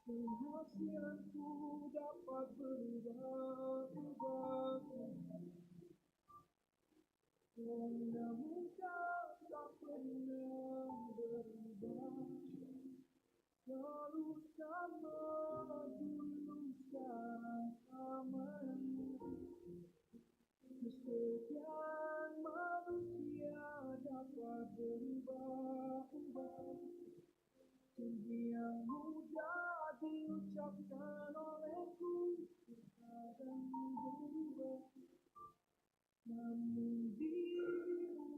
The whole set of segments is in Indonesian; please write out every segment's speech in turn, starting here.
Penghasilanku dapat berubah-ubah, namun kau tak pernah berubah. Selalu sama dulu sama. Kesetiaan manusia dapat berubah-ubah. Janji yang mudah diucapkan olehku kadang berubah, namun dirimu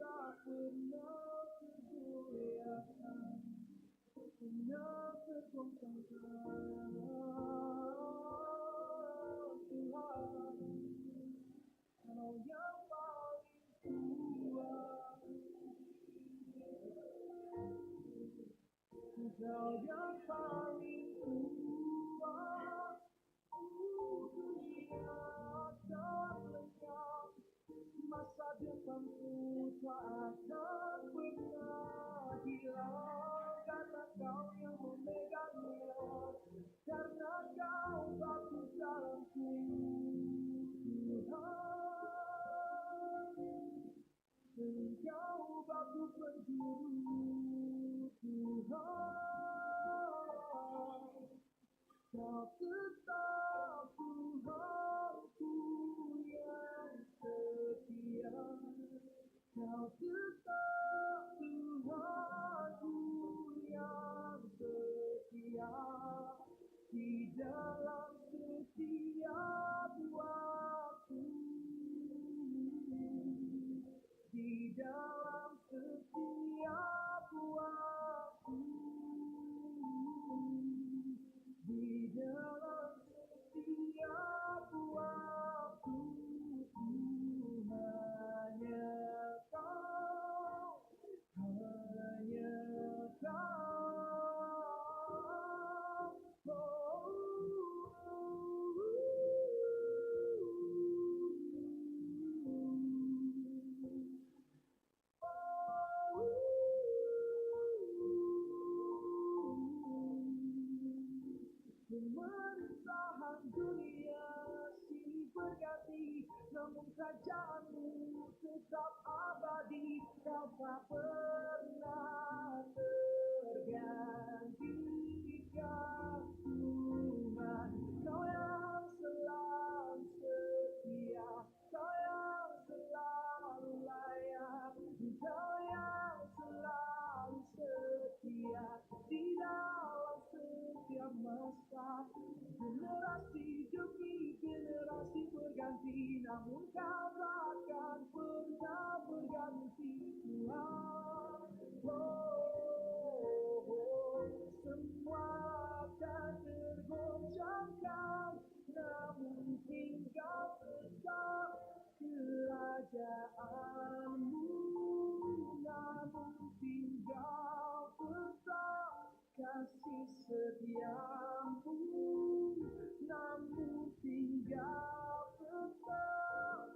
tak pernah tergoyahkan, pernah tergoncangkan. Tuhan, Kau yang paling kuat, Kau yang paling kuat. Dunia akan lenyap, masa depanku tak akan pernah hilang, karena Kau yang memegangnya, karena Kau batu dalamku. Tuhan, Engkau batu penjuru. Tuhan, Kau tetap Tuhanku yang setia. Kau tetap Tuhanku yang setia. Di dalam setiap waktu, di dalam setiap waktu, di dalam setiap waktu. Hanya Kau, hanya Kau. Pemerintahan dunia silih berganti, namun kerajaanmu tetap abadi. Kau tak pernah tergantikan, Tuhan. Kau yang selalu setia, Kau yang selalu layak, Kau yang selalu setia di dalam setiap masa. Generasi demi generasi berganti, namun Kau takkan pernah berganti, Tuhan. Semua akan tergoncangkan, namun tinggal tetap kerajaanmu, namun tinggal tetap kasih setiamu, namun tinggal tetap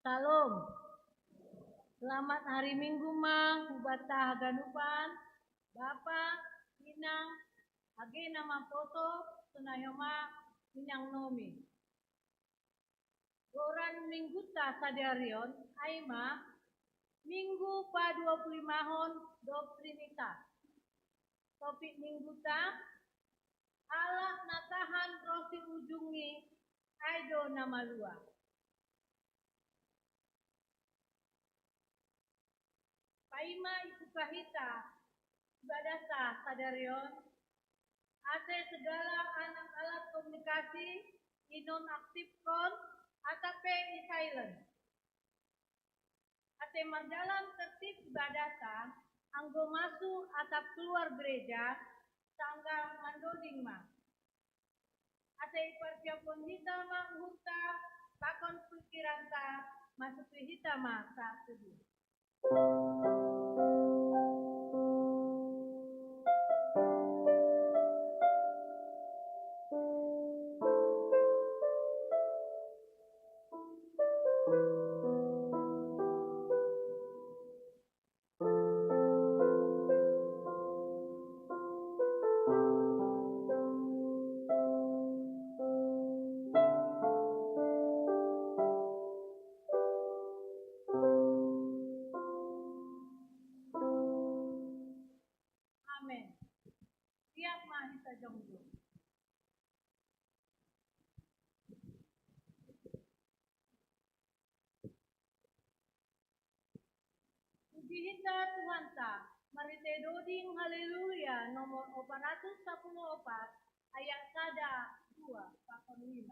Salam. Selamat hari Minggu mang, ubata haganupan, Bapa, Inang, age nama foto, sunayoma, Inang nomi. Goran mingguta sadarion, aima, Minggu pa 25 hon, Trinitas. Topik mingguta, Allah natahan rosi ujungi, aido nama lua. Paima ikukahita, ibadasa sadarion, ate segala anak alat komunikasi, inonaktifkon, atape silent. Ate mardalam tertib ibadasa, anggo masuk atap keluar gereja, tanggal mandoding ma. Ate iparsiapon hita ma uhurta, pakon pikiranta, masuk hita ma saat teduh. Amin. Siap mahita jonggo. Puji hita Tuhan ta, marite doding haleluya nomor 414 ayat 1, 2, pakon 5.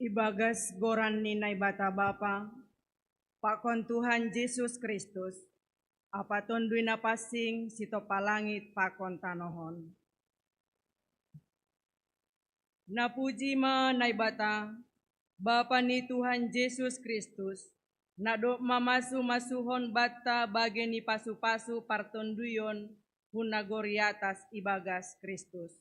Ibagas goran ninai bata Bapa, pakon Tuhan Yesus Kristus, apa tonduina pasing sito palangit pakon tanohon. Napuji ma nai bata, Bapa ni Tuhan Yesus Kristus, nado mamasu-masuhon bata bageni pasu-pasu partonduyon hunagoriatas ibagas Kristus.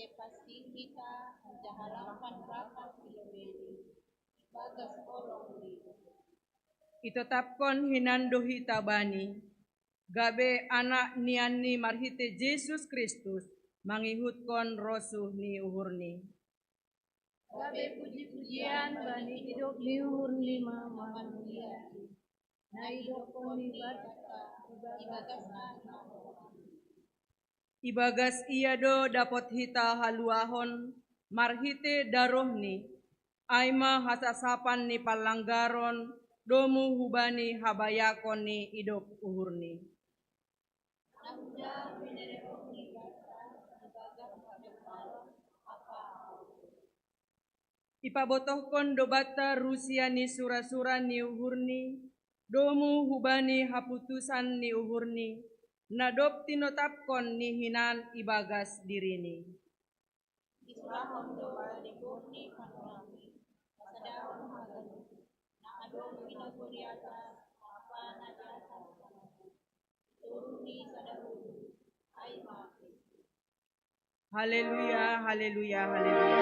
Sepasti kita menjahalakan rapat pilih bagas olong di Itetapkon hinando hitabani, gabe anak niani marhite Yesus Kristus, mangihutkon rosuh ni uhurni. Gabe puji-pujian bani hidup liur lima manusia. Na hidup ponibat ibagas anak Ibagas iyado dapot hita haluahon, marhite darohni, aima hasasapan ni palanggaron, domu hubani habayakon ni idop uhurni. Nahuja menereponi basa ibagas meneparon apa Ipabotohkon dobata Rusia ni sura-sura ni uhurni, domu hubani haputusan ni uhurni, nadop tinotapkon ni hinan ibagas dirini. isurahon do badiboni panorami sadahon hagan na adong pinaguriata apa na jasa turuni sadahulu ay mati Haleluya, haleluya, haleluya.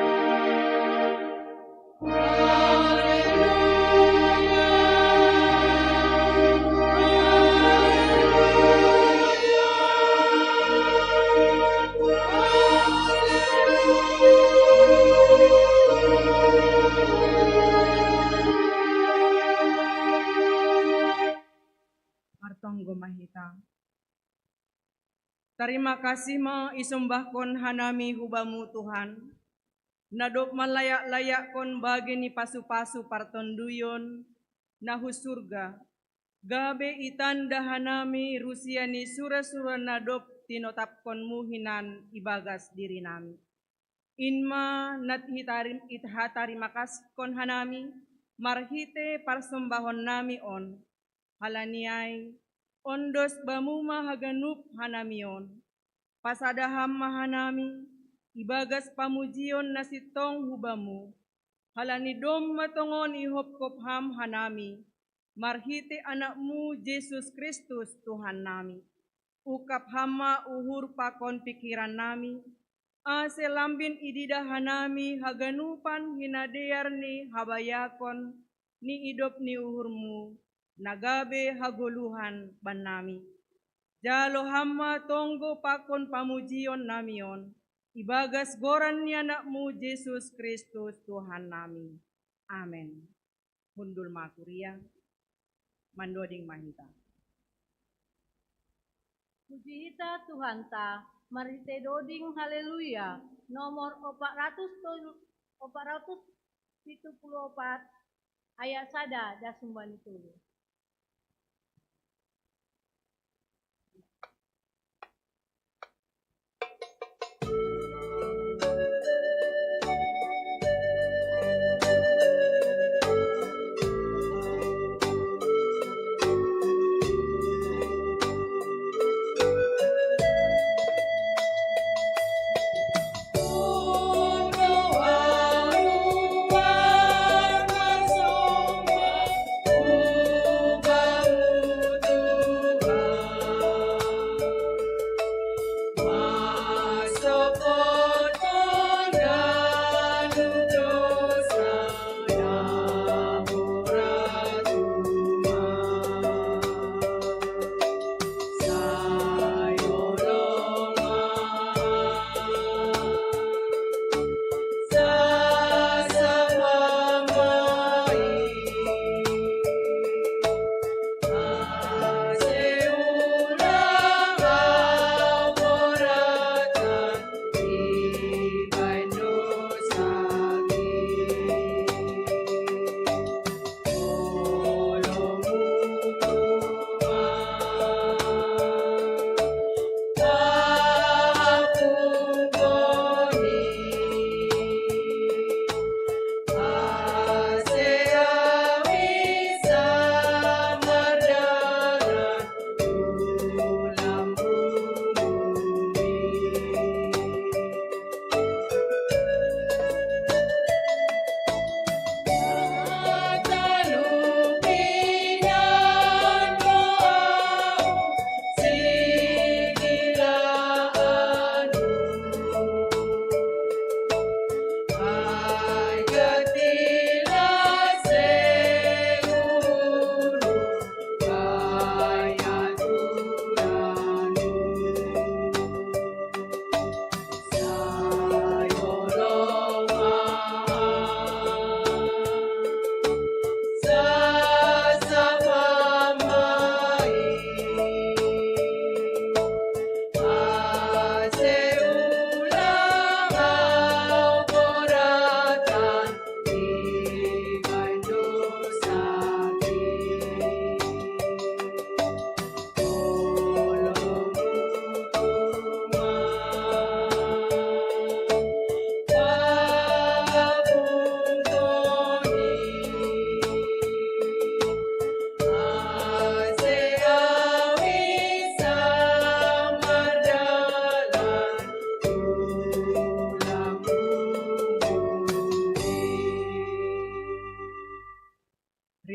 Artong gomahita. Terima kasih ma isumbahkon hanami hubamu Tuhan. Nadop malayak-layak kon bagi ni pasu-pasu partonduyon nahu surga. Gabe itanda hanami Rusia ni sura-sura nadop tinotapkon muhinan ibagas diri nami. Inma tarima kasih kon hanami marhite parsembahon nami on. Halaniai ondos bamuma haganup hanamion. Pasadaham mahanami, ibagas pamujion nasitong hubamu. Halanidom matongon ihop ham hanami, marhite anakmu Yesus Kristus Tuhan nami. Ukap hama uhur pakon pikiran nami, ase lambin idida hanami haganupan hinadear ni habayakon ni idop ni uhurmu. Nagabe haguluhan banami. Jalo hamma tonggo pakon pamujion namion. Ibagas goran ni anakmu Yesus Kristus Tuhan nami. Amen. Hundul makuria. Mandoding mahita. puji hita Tuhan ta, marite doding haleluya, nomor 474 ayat sada dasumbani tulu. Oh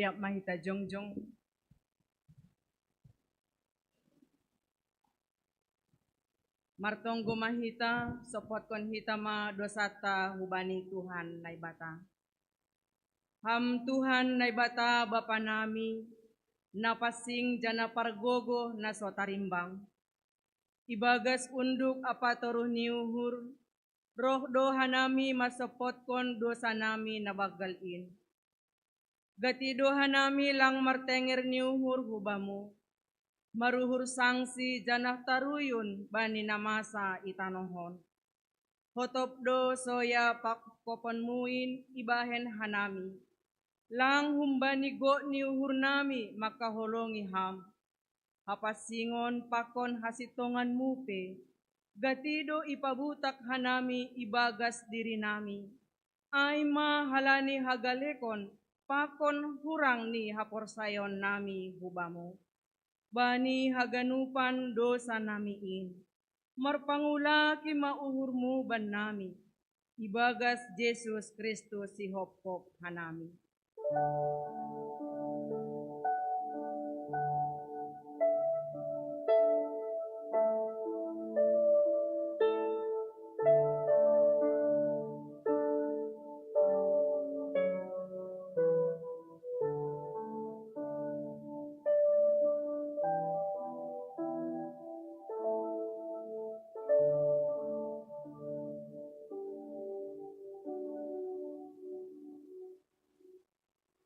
Riap mahita jongjong. Martonggo mahita, sopot kon hita ma dosata hubani Tuhan naibata. Ham Tuhan naibata Bapa nami, napasing jana pargogo na sotarimbang. Ibagas unduk apa toruh niuhur, roh doha nami masopot kon dosa nami nabagalin. Gati doha nami lang martenger niuhur hubamu, maruhur sangsi janah taruyun bani namasa itanohon. Hotop do soya pakopon muin ibahen hanami, lang humbani go niuhur nami makaholongi ham. Hapasingon pakon hasitongan mupe, gatido ipabutak hanami ibagas diri nami. Ay mahalani hagalekon, pakon hurang ni haporsayon nami hubamo. Bani haganupan dosa namiin, marpangulaki mauhurmu ban nami. Ibagas Jesus Kristus si hopkop hanami.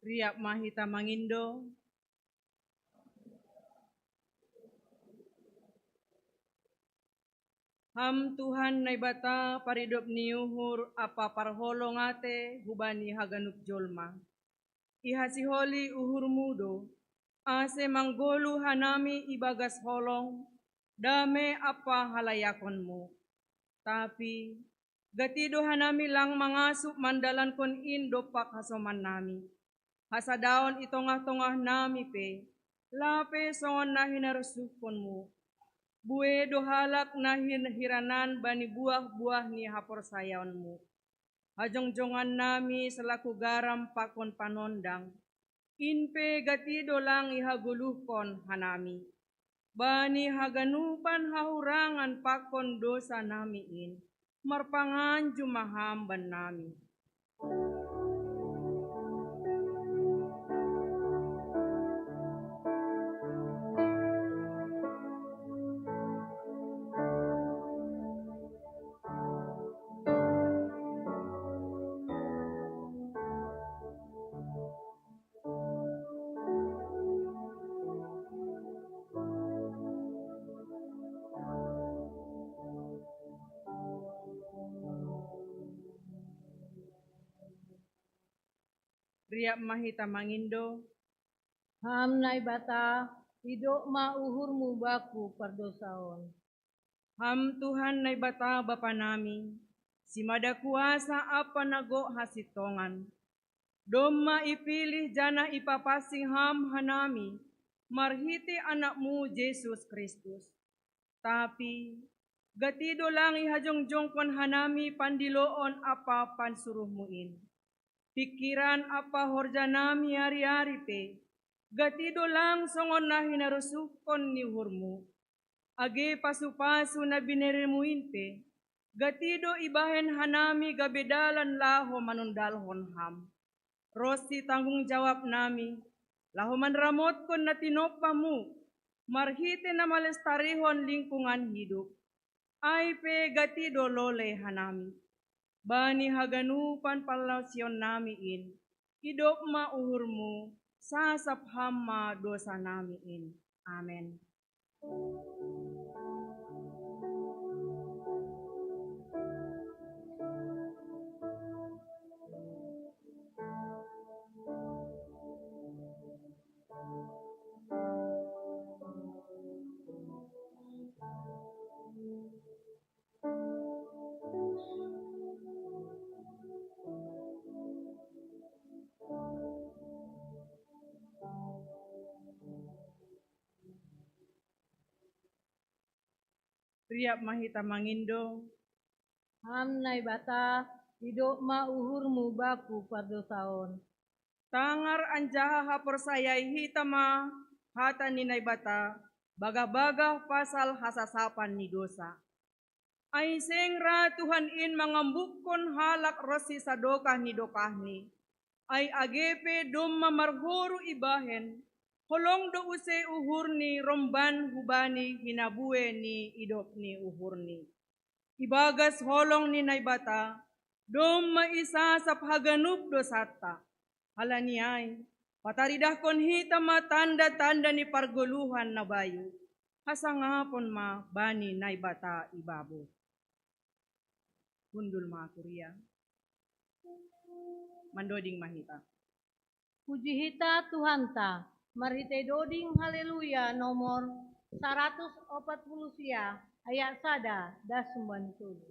Riap mahita mangindo. Ham Tuhan naibata paridop niuhur apa parholong ate hubani haganup jolma. Ihasiholi uhur mudo, ase manggolu hanami ibagas holong, dame apa halayakonmu. Tapi gatido hanami lang mangasup mandalan kon indo pak hasoman nami. Hasadaon itongah-tongah nami pe, lape songon na hinarusupkonmu. Bue dohalak na hiranan bani buah-buah ni haporsayaonmu. Hajongjongan nami selaku garam pakon panondang, inpe gatido lang ihaguluhkon hanami. Bani haganupan hahurangan pakon dosa namiin, marpangan jumaham ban nami. Riap mahita mangindo. Ham naibata, hidup ma uhurmu baku perdosaon. Ham Tuhan naibata Bapa nami, simada kuasa apa nago hasitongan. Doma ipilih jana ipapasing ham hanami, marhiti anakmu Jesus Kristus. Tapi gatido lang ihajongjongkon hanami pandiloon apa pansuruhmuin. Pikiran apa horja nami hari-hari pe, gatido lang songon na hinarusukon ni hurmu. Age pasu-pasu na binerimuin pe, gatido ibahen hanami gabedalan laho manundalhon ham. Rosi tanggung jawab nami, laho manramot kon na tinopamu, marhite na malestarihon lingkungan hidup. Ay pe gatido lole hanami. Bani haganupan palasyon namiin, idop ma uhurmu, sasap hama dosa namiin. Amen. Riap mahita mangindo. Ham naibata, hidup ma uhurmu baku perdosaon. Tangar anjaha hapersayai hitama hata ninai bata bagah-bagah pasal hasasapan ni dosa. Ai sengra Tuhan in mangambukon halak rosi sadokah ni dokahni. Ai agepe dom mamarhuru ibahen holong do use uhurni romban hubani hinabue ni idop ni uhurni. Ibagas holong ni naibata dom maisa saphaganub dosata. Halaniay pataridahkon hitama tanda-tanda ni pargoluhan na bayu. Hasangapon ma bani naibata ibabo. Hundul mga Korea. Mandoding mahita. Puji hita Tuhan ta. Marhite doding haleluya nomor 140 ayat sada das 90.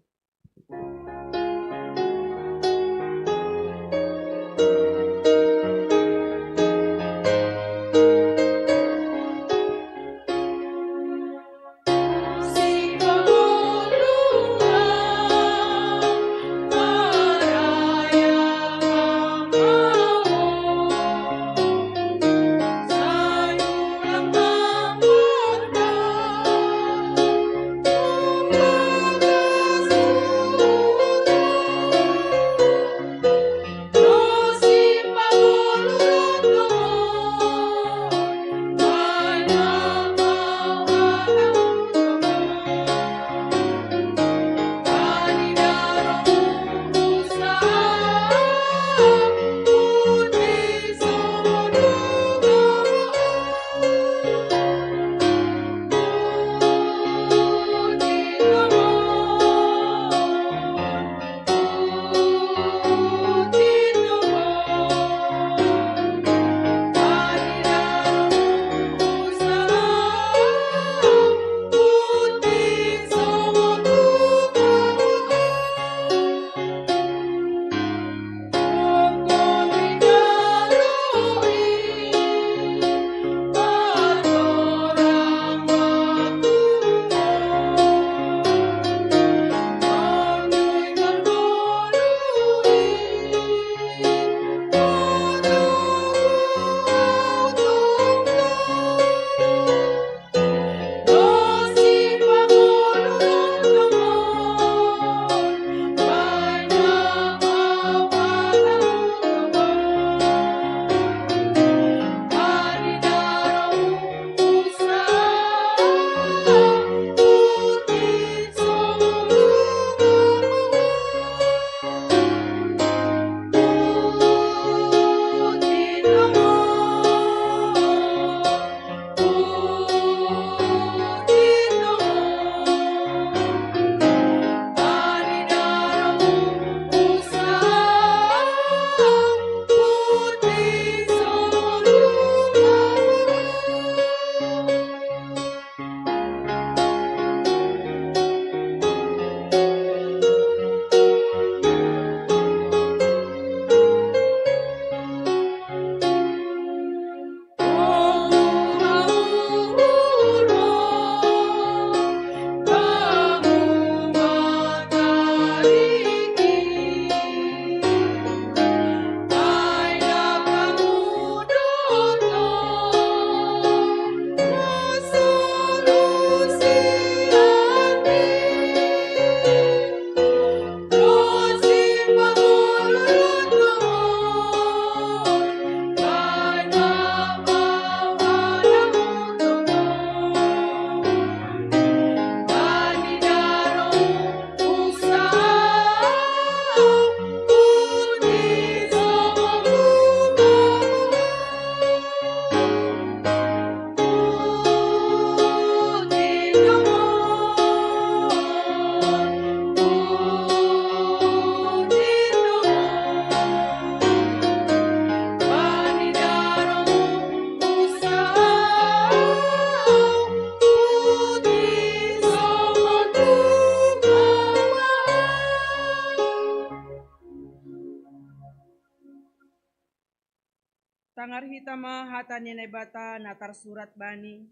Tangar hitama hata ninai bata natar surat bani.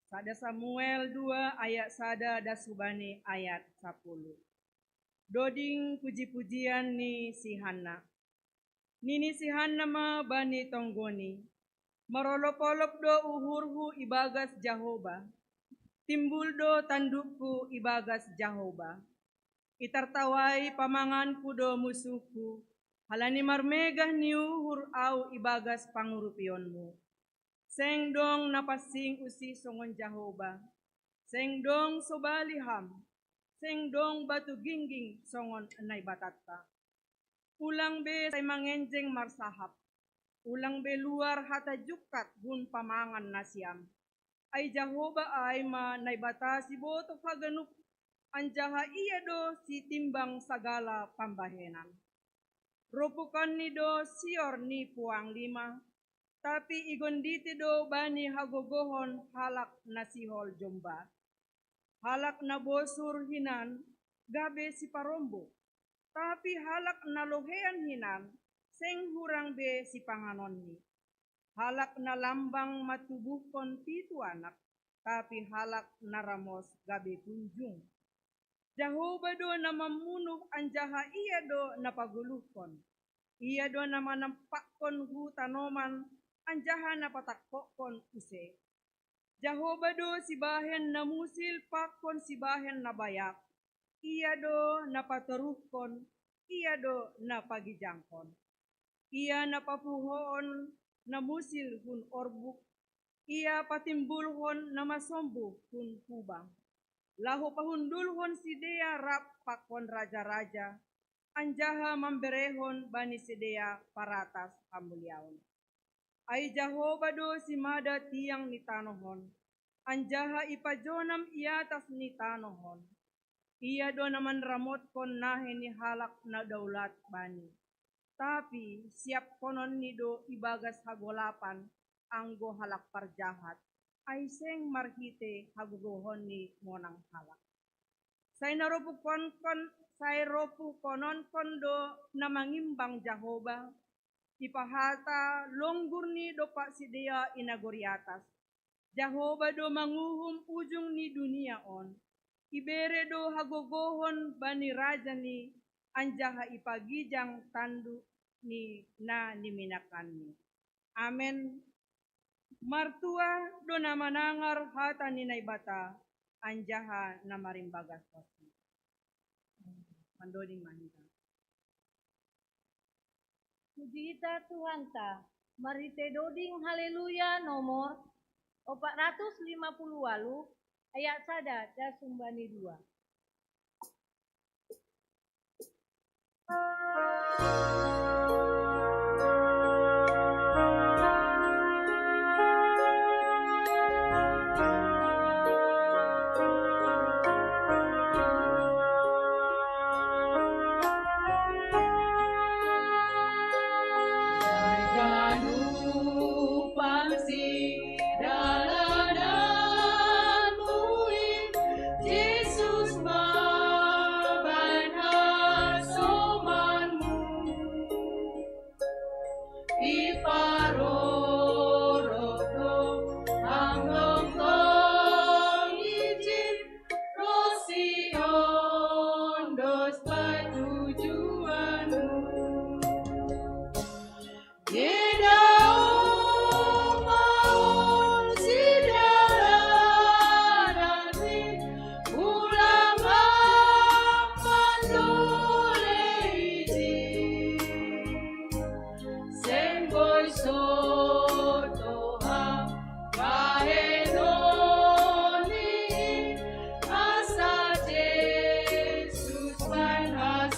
Sada Samuel 2 ayat sada dasubani ayat 10. Doding puji-pujian ni si Hana. ninisihan nama bani tonggoni, marolop-olop do uhurhu ibagas Jahoba, timbul do tandukku ibagas Jahoba, itartawai pamanganku do musuhku, halani marmegah ni uhur au ibagas pangurupionmu. Seng dong napasing usi songon Jahoba, seng dong sobaliham, seng dong batu gingging songon anay batatta. Ulang be say mangenjeng marsahap, ulang be luar hata jukat gun pamangan nasiam. Ay Jahoba ay ma naibata si boto kaganup, anjaha iya do si timbang sagala pambahenan. Ropukan ni do sior ni puang lima, tapi igonditi do bani hagogohon halak nasihol jomba. Halak na bosur hinan, gabe si parombo, tapi halak na lohean hinan, seng hurang be si panganon ni. Halak na lambang matubuhkon pitu anak, tapi halak na ramos gabe kunjung. Jahoba do na mamunuh anjaha iya do na paguluhkon. Iya do na manampakkon hu tanoman, anjaha na patakpokon use. Jahoba do si bahen na musil pakon si bahen na bayak. Iya do na pataruhkon, iya do na pagijangkon. Iya na papuhoon na musil hun orbuk, iya patimbulhon na masombo hun kubang. Lahu pahundulhon si dea rap pakon raja-raja, anjaha mamberehon bani si dea paratas hamulyaon. Ay Jahoba do si mada tiang ni tanohon, anjaha ipajonam iatas ni tanohon. Iya do naman ramot kon nahe ni halak na daulat bani. Tapi siap konon ni do ibagas hagolapan anggo halak parjahat, ay seng marhite hagugohon ni monang halak. Say ropu konon kondo na mangimbang Jahoba, ipahata longgur ni do pak sidea inagoriatas. Jahoba do manguhum ujung ni dunia on, ibere do hagogohon bani raja ni, anjaha ipagijang tandu ni na niminakan ni. Amen. Martua do na manangar hata ni naibata, anjaha na marimbagas pasti. Mandoding mahita. Puji ita Tuhan ta, marite doding haleluya nomor 458 ayat sada da sumbani 2.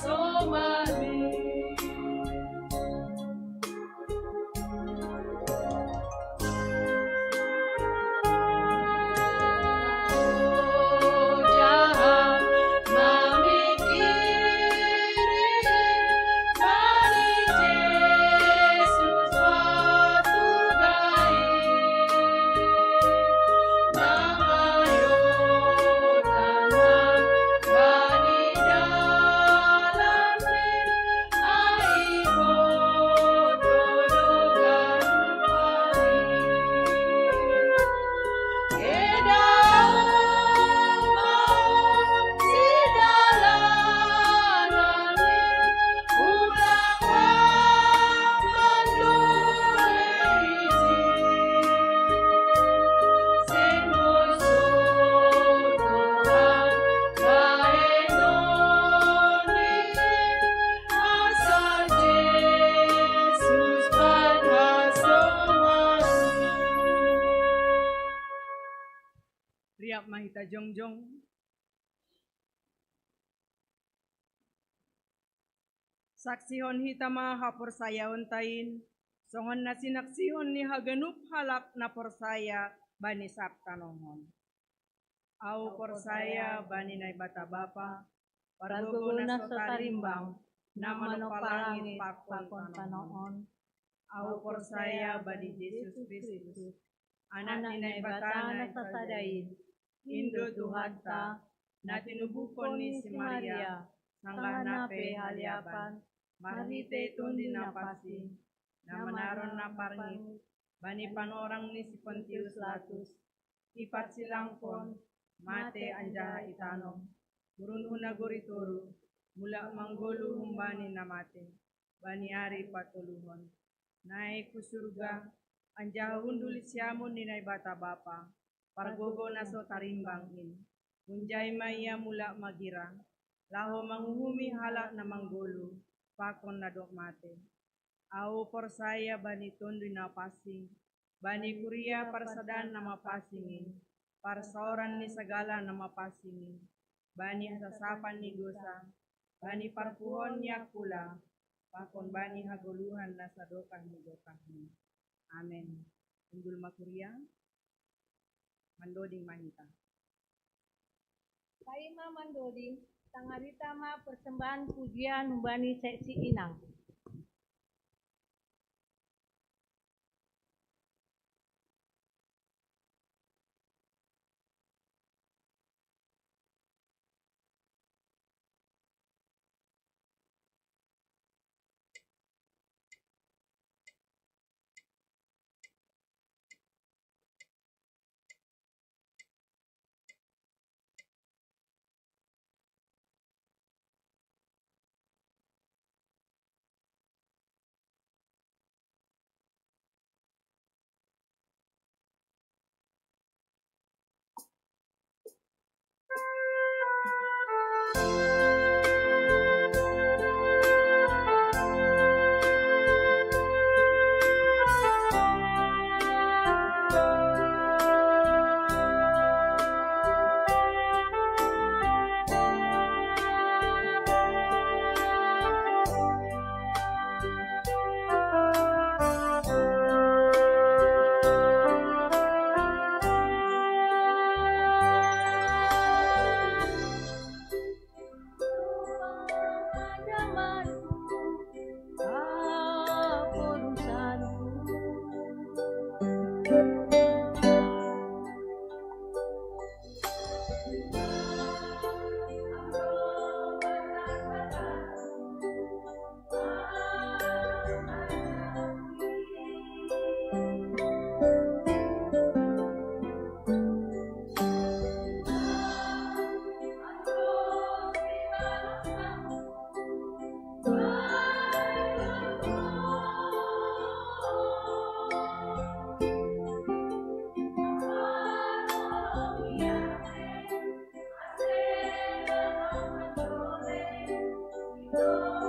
So mahita jongjong. Saksihon hitama hapor saya untain, songon na sinaksihon ni haganup halap na porsaya bani saptanohon. Au porsaya bani nay bata bapa, pargogo na sotarimbang, na manopalangin pakon panoon. Au porsaya bani Jesus Kristus, anak ni nay bata na sasadain, Indo Tuhan ta, na tinubukon ni si Maria, sangganape haliapan, marhite tundi na pasing, na manaron na parngit, bani panorang ni si Pontius Latus, ipat silangkon, mate anjaha itanong, turun una gurituru, mula manggulu humbani na mate, bani ari patuluhon, naik ku surga, anjaha hundul siamun ni nay bata bapa, pargogo na so tarimbang in, unjay maya mula magira, laho manghuhumi halak na manggulu, pakon na dok mate. Au porsaya bani tondo na pasing, bani kuria parsadan na mapasingin, parsoran ni sagala na mapasingin, bani asasapan ni dosa, bani parpuhon niya pula, pakon bani haguluhan na sadokah ni dokahni. Amen. Undul makuria, mandoding mahita. Kaima mandoding, tangarita ma persembahan pujian numbani seksi inang. Oh